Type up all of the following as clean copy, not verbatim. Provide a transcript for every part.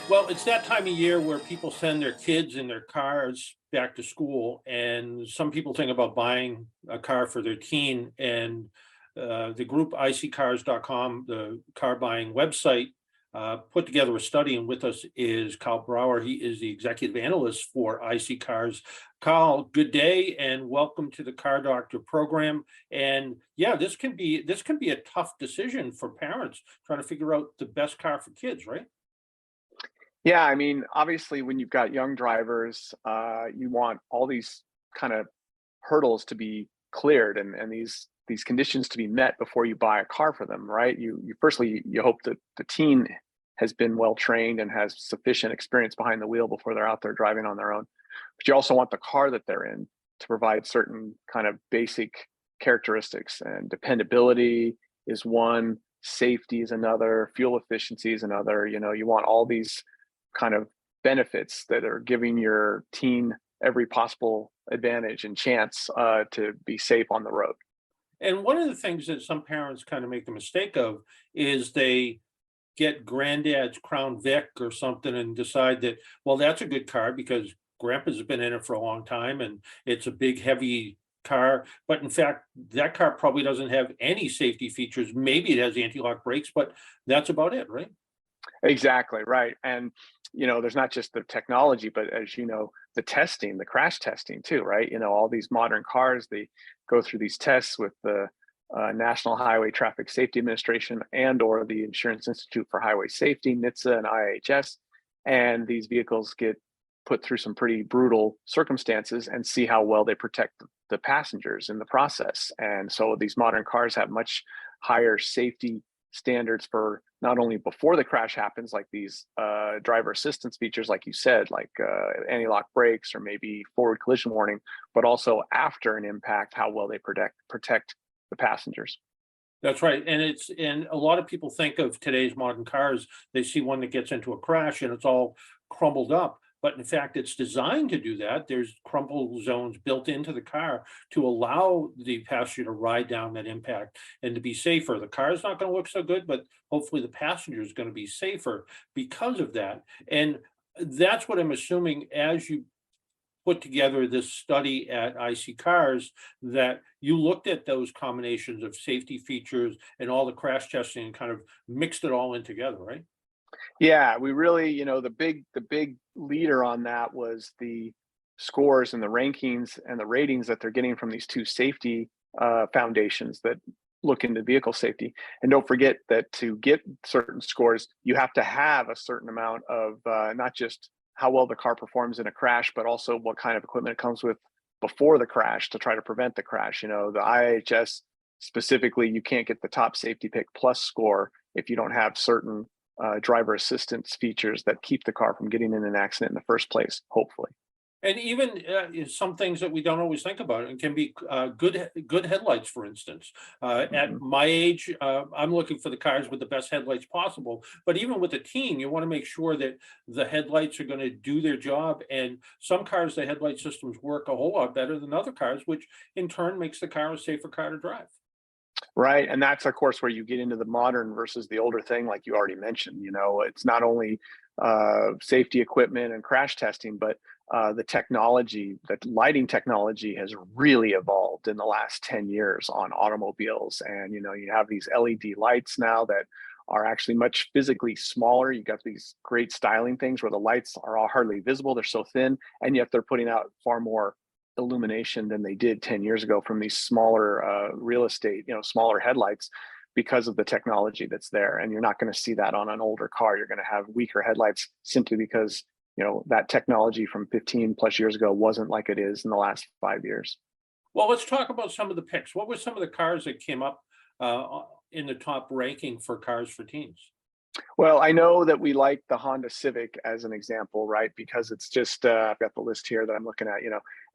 Well, it's that time of year where people send their kids in their cars back to school, and some people think about buying a car for their teen. And the group iccars.com, the car buying website, put together a study. And with us is Kyle Brower. He is the executive analyst for IC Cars. Kyle, good day, and welcome to the Car Doctor program. And yeah, this can be a tough decision for parents trying to figure out the best car for kids, right? Yeah, I mean, obviously, when you've got young drivers, you want all these kind of hurdles to be cleared and these conditions to be met before you buy a car for them, right? You firstly you hope that the teen has been well trained and has sufficient experience behind the wheel before they're out there driving on their own. But you also want the car that they're in to provide certain kind of basic characteristics, and dependability is one, safety is another, fuel efficiency is another. You want all these kind of benefits that are giving your teen every possible advantage and chance to be safe on the road. And one of the things that some parents kind of make the mistake of is they get granddad's Crown Vic or something and decide that, well, that's a good car because grandpa's been in it for a long time and it's a big, heavy car. But in fact, that car probably doesn't have any safety features. Maybe it has anti-lock brakes, but that's about it, right? Exactly right. And there's not just the technology, but as you know, the testing, the crash testing too, right? All these modern cars, they go through these tests with the National Highway Traffic Safety Administration and or the Insurance Institute for Highway Safety, NHTSA and IHS. And these vehicles get put through some pretty brutal circumstances and see how well they protect the passengers in the process. And so these modern cars have much higher safety standards for not only before the crash happens, like these driver assistance features, like you said, like anti-lock brakes or maybe forward collision warning, but also after an impact, how well they protect the passengers. That's right. And a lot of people think of today's modern cars, they see one that gets into a crash and it's all crumbled up. But in fact, it's designed to do that. There's crumple zones built into the car to allow the passenger to ride down that impact and to be safer. The car is not going to look so good, but hopefully the passenger is going to be safer because of that. And that's what I'm assuming as you put together this study at IC Cars, that you looked at those combinations of safety features and all the crash testing and kind of mixed it all in together, right? Yeah, we really, the big leader on that was the scores and the rankings and the ratings that they're getting from these two safety foundations that look into vehicle safety. And don't forget that to get certain scores, you have to have a certain amount of not just how well the car performs in a crash, but also what kind of equipment it comes with before the crash to try to prevent the crash. The IHS specifically, you can't get the top safety pick plus score if you don't have certain driver assistance features that keep the car from getting in an accident in the first place, hopefully. And even some things that we don't always think about and can be good headlights, for instance. At Mhm. my age, I'm looking for the cars with the best headlights possible. But even with a teen, you want to make sure that the headlights are going to do their job. And some cars, the headlight systems work a whole lot better than other cars, which in turn makes the car a safer car to drive. Right. And that's, of course, where you get into the modern versus the older thing, like you already mentioned. It's not only safety equipment and crash testing, but the technology, that lighting technology has really evolved in the last 10 years on automobiles. And, you have these LED lights now that are actually much physically smaller. You got these great styling things where the lights are all hardly visible. They're so thin, and yet they're putting out far more illumination than they did 10 years ago from these smaller real estate, smaller headlights because of the technology that's there. And you're not going to see that on an older car. You're going to have weaker headlights simply because, that technology from 15 plus years ago wasn't like it is in the last 5 years. Well, let's talk about some of the picks. What were some of the cars that came up in the top ranking for cars for teens? Well, I know that we like the Honda Civic as an example, right? Because it's just, I've got the list here that I'm looking at,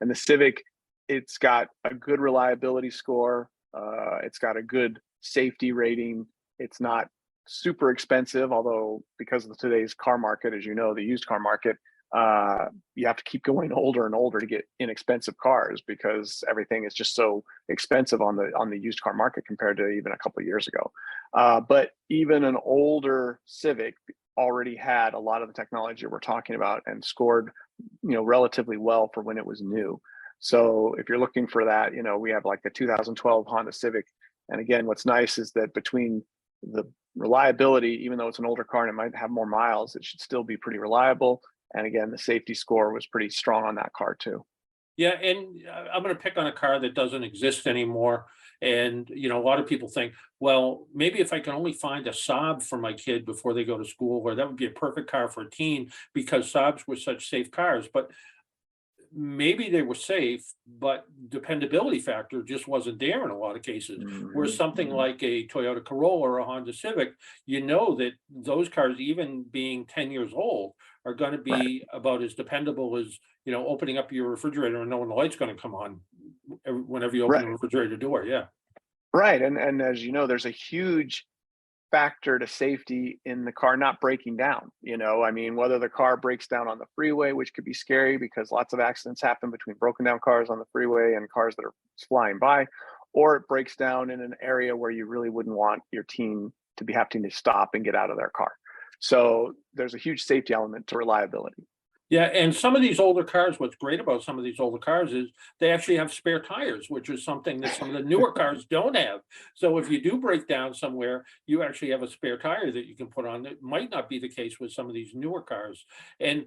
and the Civic, it's got a good reliability score. It's got a good safety rating. It's not super expensive, although because of today's car market, as you know, the used car market, you have to keep going older and older to get inexpensive cars because everything is just so expensive on the used car market compared to even a couple of years ago. But even an older Civic, already had a lot of the technology we're talking about and scored, relatively well for when it was new. So if you're looking for that, we have like the 2012 Honda Civic. And again, what's nice is that between the reliability, even though it's an older car and it might have more miles, it should still be pretty reliable. And again, the safety score was pretty strong on that car too. Yeah, and I'm going to pick on a car that doesn't exist anymore. And a lot of people think, well, maybe if I can only find a Saab for my kid before they go to school, where that would be a perfect car for a teen because Saabs were such safe cars. But maybe they were safe, but dependability factor just wasn't there in a lot of cases. Whereas something Mhm. like a Toyota Corolla or a Honda Civic, that those cars, even being 10 years old, are going to Right. be about as dependable as opening up your refrigerator and knowing the light's going to come on whenever you open the Right. refrigerator door. Yeah. Right. And as you know, there's a huge factor to safety in the car not breaking down. I mean, whether the car breaks down on the freeway, which could be scary because lots of accidents happen between broken down cars on the freeway and cars that are flying by, or it breaks down in an area where you really wouldn't want your teen to be having to stop and get out of their car. So there's a huge safety element to reliability. Yeah, and some of these older cars, what's great about some of these older cars is they actually have spare tires, which is something that some of the newer cars don't have. So if you do break down somewhere, you actually have a spare tire that you can put on. That might not be the case with some of these newer cars. And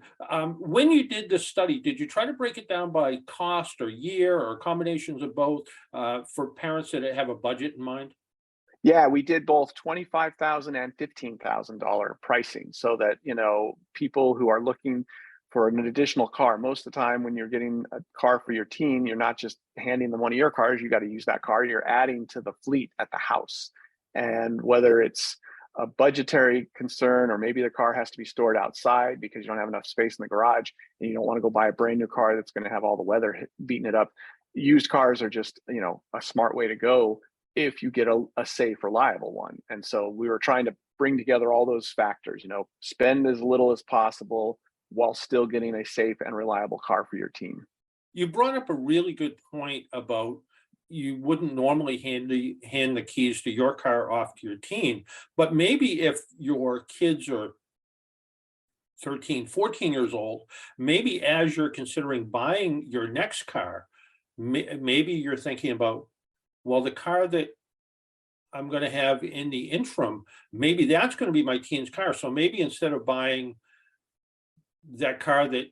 when you did this study, did you try to break it down by cost or year or combinations of both for parents that have a budget in mind? Yeah, we did both 25,000 and $15,000 pricing so that, people who are looking for an additional car, most of the time when you're getting a car for your teen, you're not just handing them one of your cars, you got to use that car, you're adding to the fleet at the house. And whether it's a budgetary concern or maybe the car has to be stored outside because you don't have enough space in the garage and you don't want to go buy a brand new car that's going to have all the weather beating it up. Used cars are just, a smart way to go if you get a safe, reliable one. And so we were trying to bring together all those factors, spend as little as possible while still getting a safe and reliable car for your team. You brought up a really good point about you wouldn't normally hand the keys to your car off to your teen, but maybe if your kids are 13, 14 years old, maybe as you're considering buying your next car, maybe you're thinking about, well, the car that I'm going to have in the interim, maybe that's going to be my teen's car. So maybe instead of buying that car that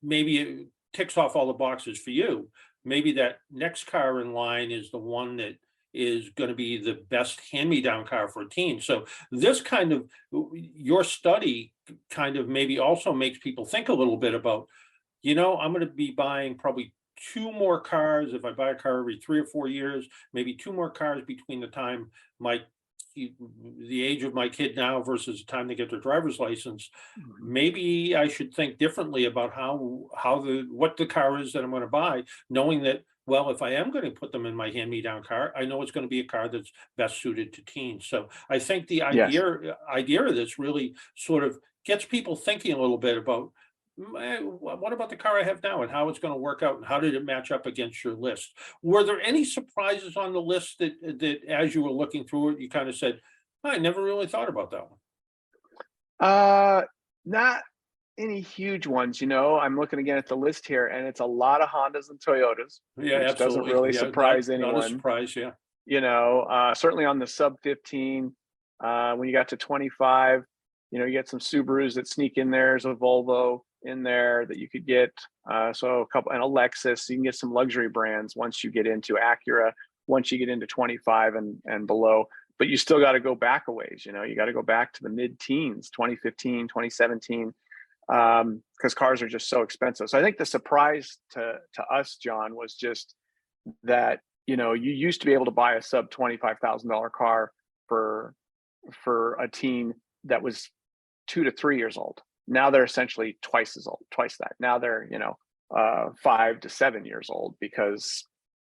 maybe it ticks off all the boxes for you, maybe that next car in line is the one that is going to be the best hand-me-down car for a teen. So this kind of your study kind of maybe also makes people think a little bit about, I'm going to be buying probably two more cars if I buy a car every 3 or 4 years, maybe two more cars between the time my the age of my kid now versus the time they get their driver's license. Mhm. Maybe I should think differently about what the car is that I'm going to buy, knowing that, well, if I am going to put them in my hand-me-down car, I know it's going to be a car that's best suited to teens. So I think the Yes. idea of this really sort of gets people thinking a little bit about, what about the car I have now and how it's going to work out and how did it match up against your list? Were there any surprises on the list that as you were looking through it, you kind of said, I never really thought about that one. Uh, Not any huge ones, I'm looking again at the list here and it's a lot of Hondas and Toyotas, Yeah, which doesn't absolutely. really Yeah, not surprise not a anyone. surprise. Yeah. Certainly on the sub 15, when you got to 25, you get some Subarus that sneak in there. There's a Volvo in there that you could get. So a couple and a Lexus. So you can get some luxury brands once you get into Acura, once you get into 25 and below. But you still got to go back a ways. You got to go back to the mid teens, 2015, 2017, because cars are just so expensive. So I think the surprise to us, John, was just that you used to be able to buy a sub $25,000 car for a teen that was 2 to 3 years old. Now they're essentially twice as old, twice that. Now they're 5 to 7 years old because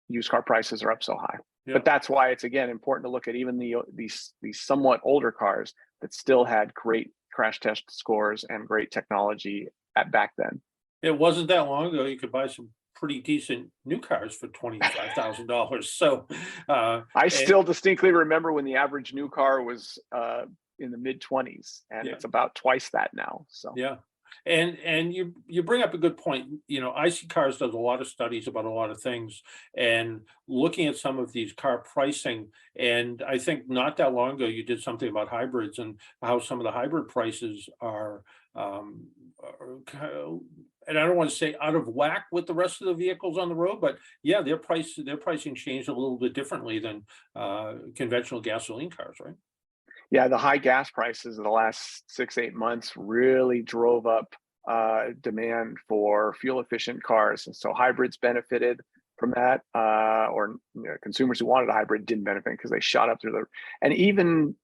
used car prices are up so high. Yeah. But that's why it's again important to look at even these somewhat older cars that still had great crash test scores and great technology at back then. It wasn't that long ago. You could buy some pretty decent new cars for $25,000. So, I and still distinctly remember when the average new car was in the mid 20s, and Yeah. it's about twice that now. So Yeah. And you bring up a good point. You know, IC Cars does a lot of studies about a lot of things, and looking at some of these car pricing, and I think not that long ago you did something about hybrids and how some of the hybrid prices are and I don't want to say out of whack with the rest of the vehicles on the road, but yeah, their pricing changed a little bit differently than conventional gasoline cars, right? yeah, the high gas prices of the last 6, 8 months really drove up demand for fuel efficient cars, and so hybrids benefited from that. Or consumers who wanted a hybrid didn't benefit because they shot up through the. And even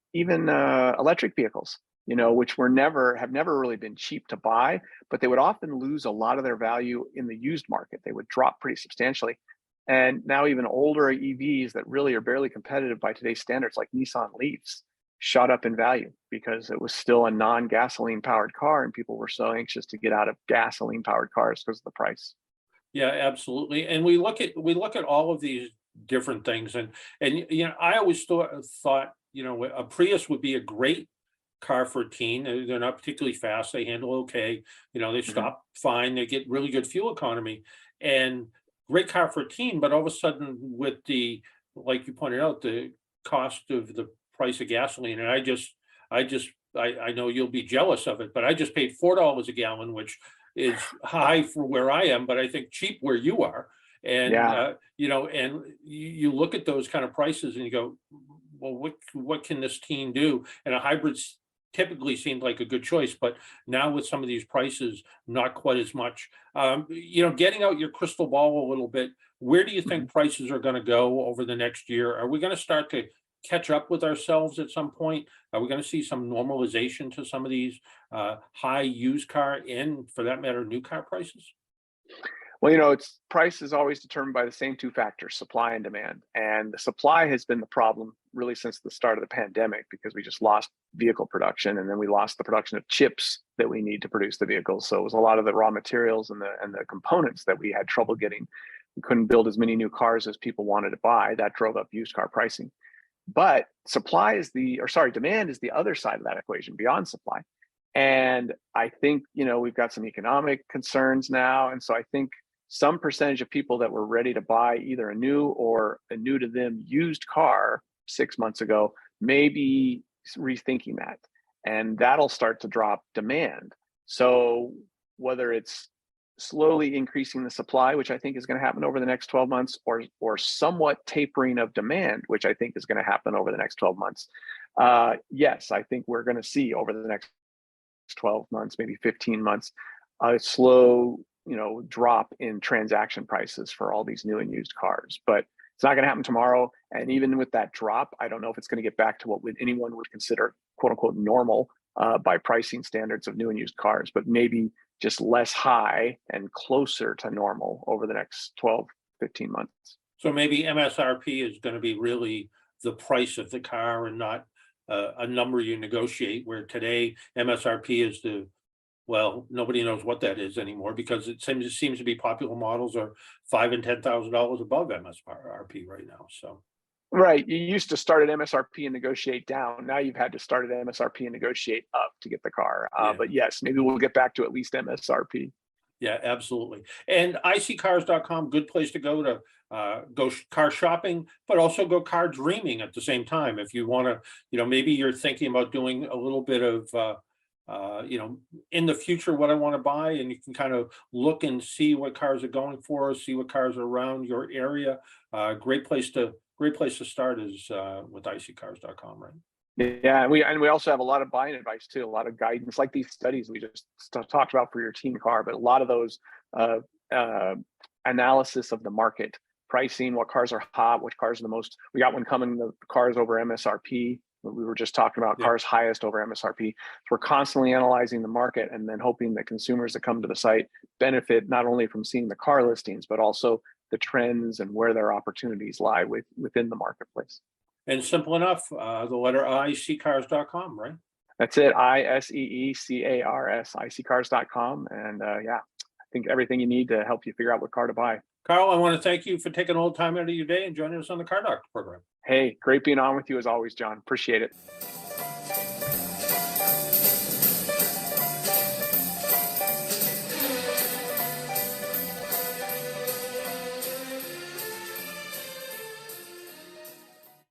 electric vehicles, which have never really been cheap to buy, but they would often lose a lot of their value in the used market. They would drop pretty substantially. And now even older EVs that really are barely competitive by today's standards, like Nissan Leafs, shot up in value because it was still a non-gasoline powered car, and people were so anxious to get out of gasoline powered cars because of the price. Yeah, absolutely. And we look at all of these different things, and I always thought a Prius would be a great car for a teen. They're not particularly fast. They handle okay. They Mhm. stop fine. They get really good fuel economy, and great car for a teen. But all of a sudden, with like you pointed out, the cost of the price of gasoline, and I know you'll be jealous of it, but I just paid $4 a gallon, which is high for where I am, but I think cheap where you are. And Yeah. you look at those kind of prices and you go, well, what can this teen do? And a hybrid typically seemed like a good choice, but now with some of these prices, not quite as much. Getting out your crystal ball a little bit, where do you Mhm. think prices are going to go over the next year? Are we going to start to catch up with ourselves at some point? Are we going to see some normalization to some of these high used car and, for that matter, new car prices? Well, it's price is always determined by the same two factors, supply and demand. And the supply has been the problem really since the start of the pandemic, because we just lost vehicle production, and then we lost the production of chips that we need to produce the vehicles. So it was a lot of the raw materials and the components that we had trouble getting. We couldn't build as many new cars as people wanted to buy. That drove up used car pricing. But demand is the other side of that equation beyond supply. And I think, we've got some economic concerns now. And so I think some percentage of people that were ready to buy either a new or a new to them used car 6 months ago may be rethinking that. And that'll start to drop demand. So whether it's slowly increasing the supply, which I think is going to happen over the next 12 months, or somewhat tapering of demand, which I think is going to happen over the next 12 months. Yes, I think we're going to see over the next 12 months, maybe 15 months, a slow, drop in transaction prices for all these new and used cars. But it's not going to happen tomorrow. And even with that drop, I don't know if it's going to get back to what anyone would consider quote unquote normal by pricing standards of new and used cars, but maybe just less high and closer to normal over the next 12, 15 months. So maybe MSRP is going to be really the price of the car and not a number you negotiate, where today MSRP is well, nobody knows what that is anymore, because it seems to be popular models are $5,000 and $10,000 above MSRP right now. So Right. You used to start at MSRP and negotiate down. Now you've had to start at MSRP and negotiate up to get the car. yeah. But yes, maybe we'll get back to at least MSRP. Yeah, absolutely. And iSeeCars.com, good place to go to go car shopping, but also go car dreaming at the same time. If you want to, maybe you're thinking about doing a little bit of, in the future, what I want to buy, and you can kind of look and see what cars are going for, see what cars are around your area. Great place to start is with iSeeCars.com, right? Yeah, and we also have a lot of buying advice too, a lot of guidance, like these studies we just talked about for your teen car, but a lot of those uh, uh, analysis of the market pricing, what cars are hot, which cars are the most. We got one coming, the cars over MSRP. We were just talking about Yeah. cars highest over MSRP. So we're constantly analyzing the market and then hoping that consumers that come to the site benefit not only from seeing the car listings, but also the trends and where their opportunities lie within the marketplace. And simple enough, the letter I, iSeeCars.com, right? That's it. ISEECARS, iSeeCars.com. And yeah, I think everything you need to help you figure out what car to buy. Carl, I want to thank you for taking a little time out of your day and joining us on the Car Doctor program. Hey, great being on with you as always, John. Appreciate it.